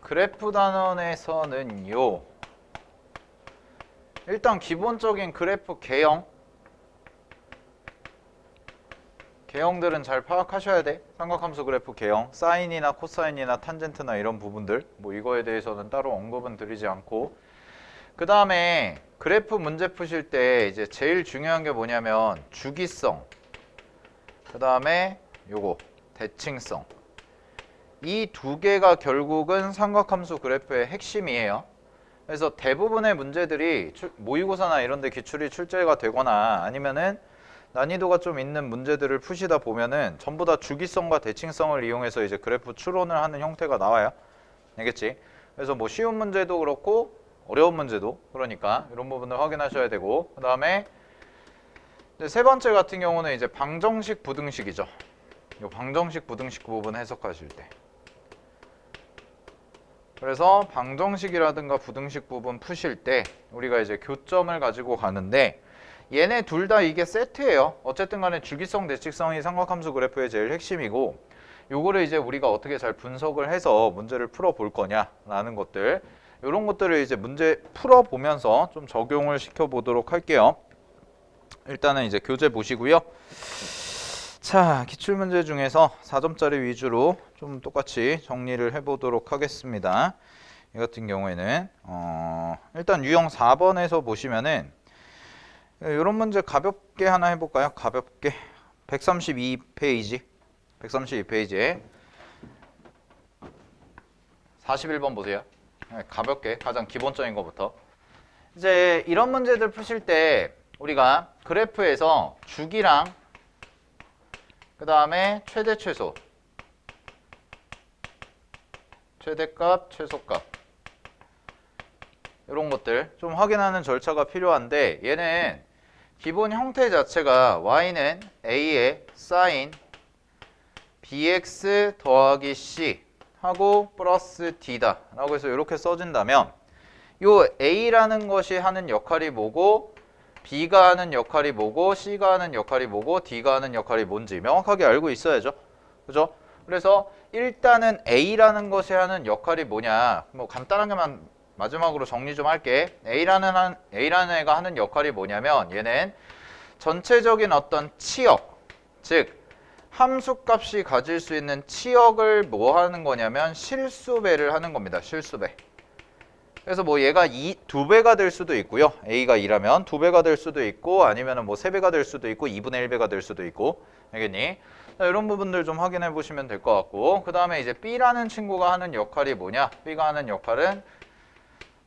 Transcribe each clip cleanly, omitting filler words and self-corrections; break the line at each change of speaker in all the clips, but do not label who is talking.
그래프 단원에서는요. 일단 기본적인 그래프 개형들은 잘 파악하셔야 돼. 삼각함수 그래프 개형, 사인이나 코사인이나 탄젠트나 이런 부분들, 뭐 이거에 대해서는 따로 언급은 드리지 않고, 그 다음에 그래프 문제 푸실 때 이제 제일 중요한 게 뭐냐면 주기성, 그 다음에 요거 대칭성, 이 두 개가 결국은 삼각함수 그래프의 핵심이에요. 그래서 대부분의 문제들이 모의고사나 이런 데 기출이 출제가 되거나 아니면은 난이도가 좀 있는 문제들을 푸시다 보면은 전부 다 주기성과 대칭성을 이용해서 이제 그래프 추론을 하는 형태가 나와요. 알겠지? 그래서 뭐 쉬운 문제도 그렇고 어려운 문제도 그러니까 이런 부분을 확인하셔야 되고, 그 다음에 세 번째 같은 경우는 이제 방정식 부등식이죠. 이 방정식 부등식 부분 해석하실 때. 그래서 방정식이라든가 부등식 부분 푸실 때 우리가 이제 교점을 가지고 가는데, 얘네 둘 다 이게 세트예요. 어쨌든 간에 주기성, 대칭성이 삼각함수 그래프의 제일 핵심이고, 요거를 이제 우리가 어떻게 잘 분석을 해서 문제를 풀어볼 거냐라는 것들, 이런 것들을 이제 문제 풀어보면서 좀 적용을 시켜보도록 할게요. 일단은 이제 교재 보시고요. 자, 기출문제 중에서 4점짜리 위주로 좀 똑같이 정리를 해보도록 하겠습니다. 이 같은 경우에는 일단 유형 4번에서 보시면은 이런 문제 가볍게 하나 해볼까요? 가볍게 132페이지 132페이지에 41번 보세요. 가볍게 가장 기본적인 것부터. 이제 이런 문제들 푸실 때 우리가 그래프에서 주기랑 그 다음에 최대 최소, 최대값, 최소값 이런 것들 좀 확인하는 절차가 필요한데, 얘는 기본 형태 자체가 y는 a의 sin bx 더하기 c 하고 플러스 d다 라고 해서 이렇게 써진다면, 요 a라는 것이 하는 역할이 뭐고, b가 하는 역할이 뭐고, c가 하는 역할이 뭐고, d가 하는 역할이 뭔지 명확하게 알고 있어야죠. 그죠? 그래서 일단은 a라는 것이 하는 역할이 뭐냐, 뭐 간단하게만 마지막으로 정리 좀 할게. A라는 애가 하는 역할이 뭐냐면, 얘는 전체적인 어떤 치역, 즉 함수값이 가질 수 있는 치역을 뭐 하는 거냐면 실수배를 하는 겁니다. 실수배. 그래서 뭐 얘가 2배가 될 수도 있고요. A가 2라면 2배가 될 수도 있고, 아니면은 뭐 3배가 될 수도 있고, 2분의 1배가 될 수도 있고. 알겠니? 자, 이런 부분들 좀 확인해 보시면 될 것 같고, 그 다음에 이제 B라는 친구가 하는 역할이 뭐냐? B가 하는 역할은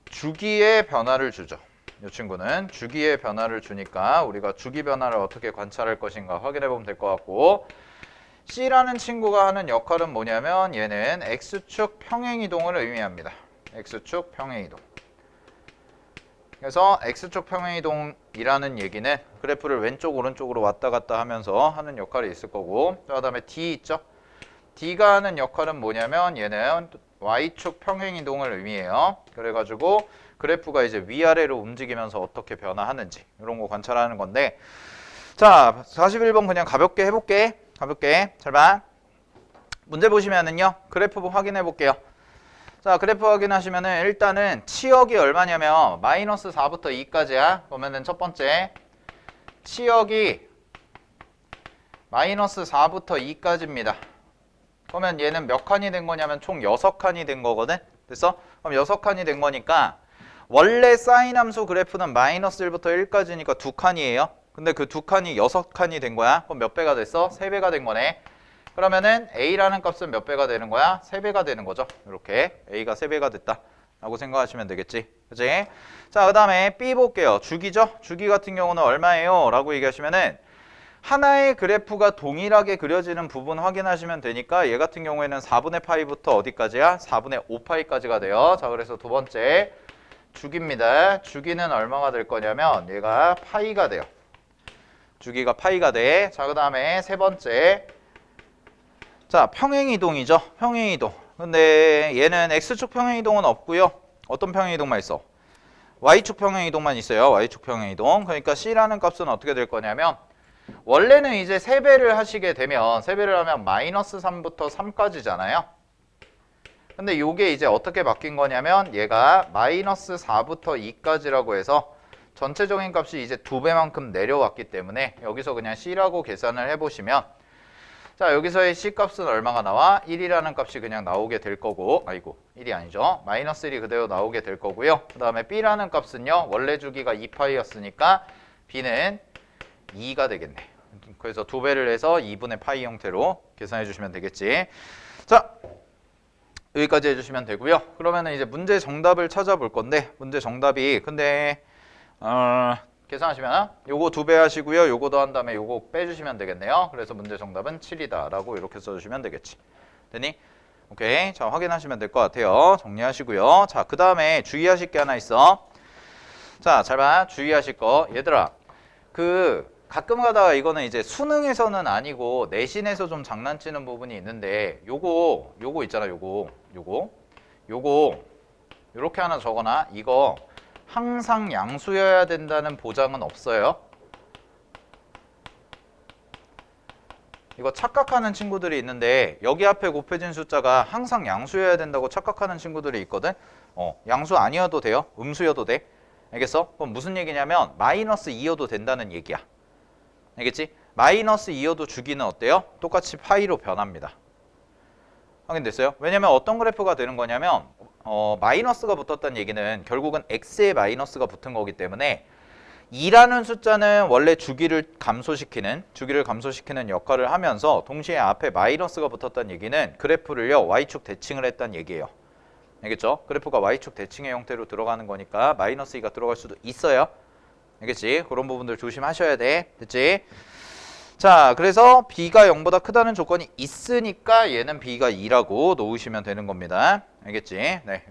주기의 변화를 주죠. 이 친구는 주기의 변화를 주니까 우리가 주기 변화를 어떻게 관찰할 것인가 확인해 보면 될 것 같고, C라는 친구가 하는 역할은 뭐냐면 얘는 X축 평행이동을 의미합니다. X축 평행이동. 그래서 X축 평행이동이라는 얘기는 그래프를 왼쪽 오른쪽으로 왔다 갔다 하면서 하는 역할이 있을 거고, 그 다음에 D 있죠? D가 하는 역할은 뭐냐면 얘는 Y축 평행이동을 의미해요. 그래가지고 그래프가 이제 위아래로 움직이면서 어떻게 변화하는지 이런 거 관찰하는 건데, 자 41번 그냥 가볍게 해볼게. 가볍게 잘 봐. 문제 보시면은요 그래프 확인해 볼게요. 자, 그래프 확인하시면은 일단은 치역이 얼마냐면 마이너스 4부터 2까지야. 보면은 첫 번째 치역이 마이너스 4부터 2까지입니다. 그러면 얘는 몇 칸이 된 거냐면 총 6칸이 된 거거든. 됐어? 그럼 6칸이 된 거니까 원래 사인 함수 그래프는 마이너스 1부터 1까지니까 2칸이에요. 근데 그 2칸이 6칸이 된 거야. 그럼 몇 배가 됐어? 3배가 된 거네. 그러면은 A라는 값은 몇 배가 되는 거야? 3배가 되는 거죠. 이렇게 A가 3배가 됐다 라고 생각하시면 되겠지. 그치? 자, 그 다음에 B 볼게요. 주기죠? 주기 같은 경우는 얼마예요? 라고 얘기하시면은 하나의 그래프가 동일하게 그려지는 부분 확인하시면 되니까, 얘 같은 경우에는 4분의 파이부터 어디까지야? 4분의 5파이까지가 돼요. 자, 그래서 두 번째 주기입니다. 주기는 얼마가 될 거냐면 얘가 파이가 돼요. 주기가 파이가 돼. 자, 그 다음에 세 번째, 자, 평행이동이죠. 평행이동. 근데 얘는 X축 평행이동은 없고요. 어떤 평행이동만 있어? Y축 평행이동만 있어요. Y축 평행이동. 그러니까 C라는 값은 어떻게 될 거냐면, 원래는 이제 세배를 하시게 되면, 세배를 하면 마이너스 3부터 3까지잖아요. 근데 요게 이제 어떻게 바뀐 거냐면 얘가 마이너스 4부터 2까지라고 해서 전체적인 값이 이제 2배만큼 내려왔기 때문에 여기서 그냥 C라고 계산을 해보시면 자 여기서의 C 값은 얼마가 나와? 1이라는 값이 그냥 나오게 될 거고 아이고 1이 아니죠. 마이너스 1이 그대로 나오게 될 거고요. 그 다음에 B라는 값은요. 원래 주기가 2파이였으니까 B는 2가 되겠네. 그래서 2배를 해서 2분의 파이 형태로 계산해 주시면 되겠지. 자 여기까지 해주시면 되고요. 그러면 이제 문제 정답을 찾아볼 건데 문제 정답이 근데 계산하시면 요거 2배 하시고요. 요거 더한 다음에 요거 빼주시면 되겠네요. 그래서 문제 정답은 7이다 라고 이렇게 써주시면 되겠지. 되니? 오케이. 자 확인하시면 될 것 같아요. 정리하시고요. 자 그 다음에 주의하실 게 하나 있어. 자 잘 봐. 주의하실 거. 얘들아 가끔 가다가 이거는 이제 수능에서는 아니고 내신에서 좀 장난치는 부분이 있는데 요거 있잖아. 요거 요렇게 하나 적어놔. 이거 항상 양수여야 된다는 보장은 없어요. 이거 착각하는 친구들이 있는데 여기 앞에 곱해진 숫자가 항상 양수여야 된다고 착각하는 친구들이 있거든. 양수 아니어도 돼요. 음수여도 돼. 알겠어? 그럼 무슨 얘기냐면 마이너스 2여도 된다는 얘기야. 알겠지? 마이너스 2여도 주기는 어때요? 똑같이 파이로 변합니다. 확인됐어요? 왜냐면 어떤 그래프가 되는 거냐면 마이너스가 붙었다는 얘기는 결국은 x에 마이너스가 붙은 거기 때문에 2라는 숫자는 원래 주기를 감소시키는 역할을 하면서 동시에 앞에 마이너스가 붙었다는 얘기는 그래프를요 y축 대칭을 했다는 얘기예요. 알겠죠? 그래프가 y축 대칭의 형태로 들어가는 거니까 마이너스 2가 들어갈 수도 있어요. 알겠지? 그런 부분들 조심하셔야 돼. 됐지? 자, 그래서 b가 0보다 크다는 조건이 있으니까 얘는 b가 2라고 놓으시면 되는 겁니다. 알겠지? 네.